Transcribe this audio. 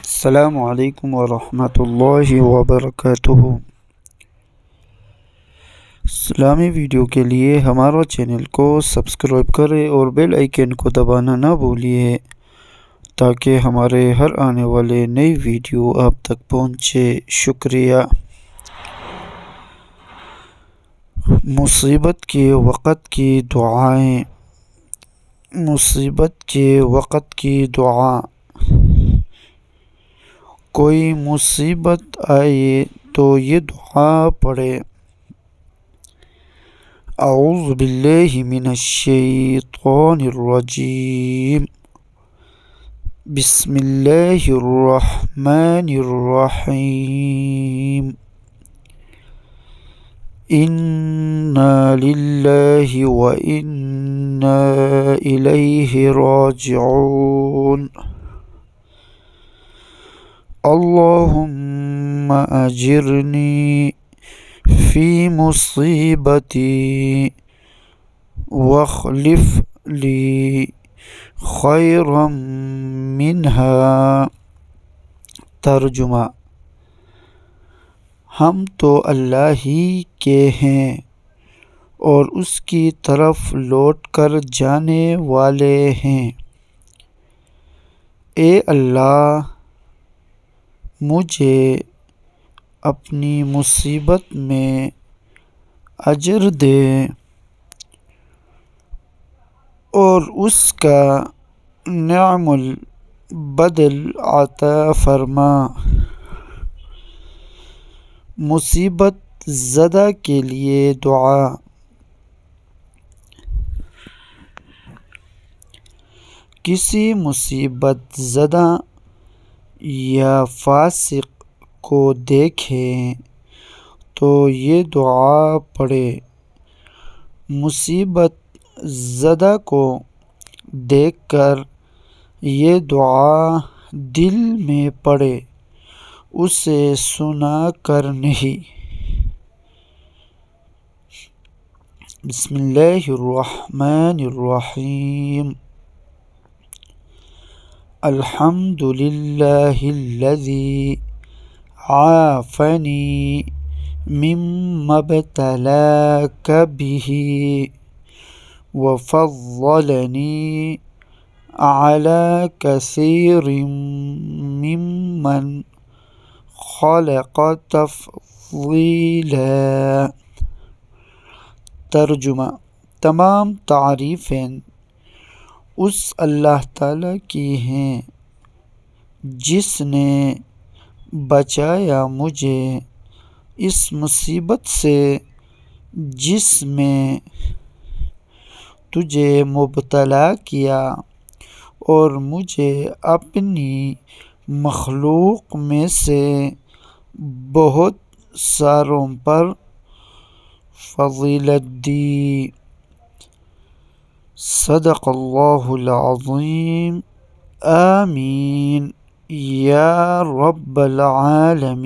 السلام علیکم ورحمۃ اللہ وبرکاتہ۔ اسلامی ویڈیو کے لیے ہمارا چینل کو سبسکرائب کریں اور بیل آئیکن کو دبانا نہ بھولیے تاکہ ہمارے ہر آنے والے نئی ویڈیو آپ تک پہنچے۔ شکریہ۔ مصیبت کے وقت کی دعائیں۔ مصیبت کے وقت کی دعا۔ کوئی مصیبت آئے تو یہ دعا پڑھے: اعوذ باللہ من الشیطان الرجیم، بسم اللہ الرحمن الرحیم، انا للہ وانا الیہ راجعون، اللہم اجرنی فی مصیبتی واخلف لی خیرا منہا۔ ترجمہ: ہم تو اللہ ہی کے ہیں اور اس کی طرف لوٹ کر جانے والے ہیں۔ اے اللہ، مجھے اپنی مصیبت میں اجر دے اور اس کا نعم البدل عطا فرما۔ مصیبت زدہ کے لیے دعا۔ کسی مصیبت زدہ یا فاسق کو دیکھیں تو یہ دعا پڑھے: مصیبت زدہ کو دیکھ کر یہ دعا دل میں پڑھے، اسے سنا کر نہیں۔ بسم اللہ الرحمن الرحیم، الحمد للہ الذی عافانی مما ابتلاک بہ وفضلنی علی کثیر ممن خلق تفضیلا۔ ترجمہ: تمام تعریفیں اس اللہ تعالیٰ کی ہیں جس نے بچایا مجھے اس مصیبت سے جس میں تجھے مبتلا کیا، اور مجھے اپنی مخلوق میں سے بہت ساروں پر فضیلت دی۔ صدق اللہ العظیم۔ آمین یا رب العالمین۔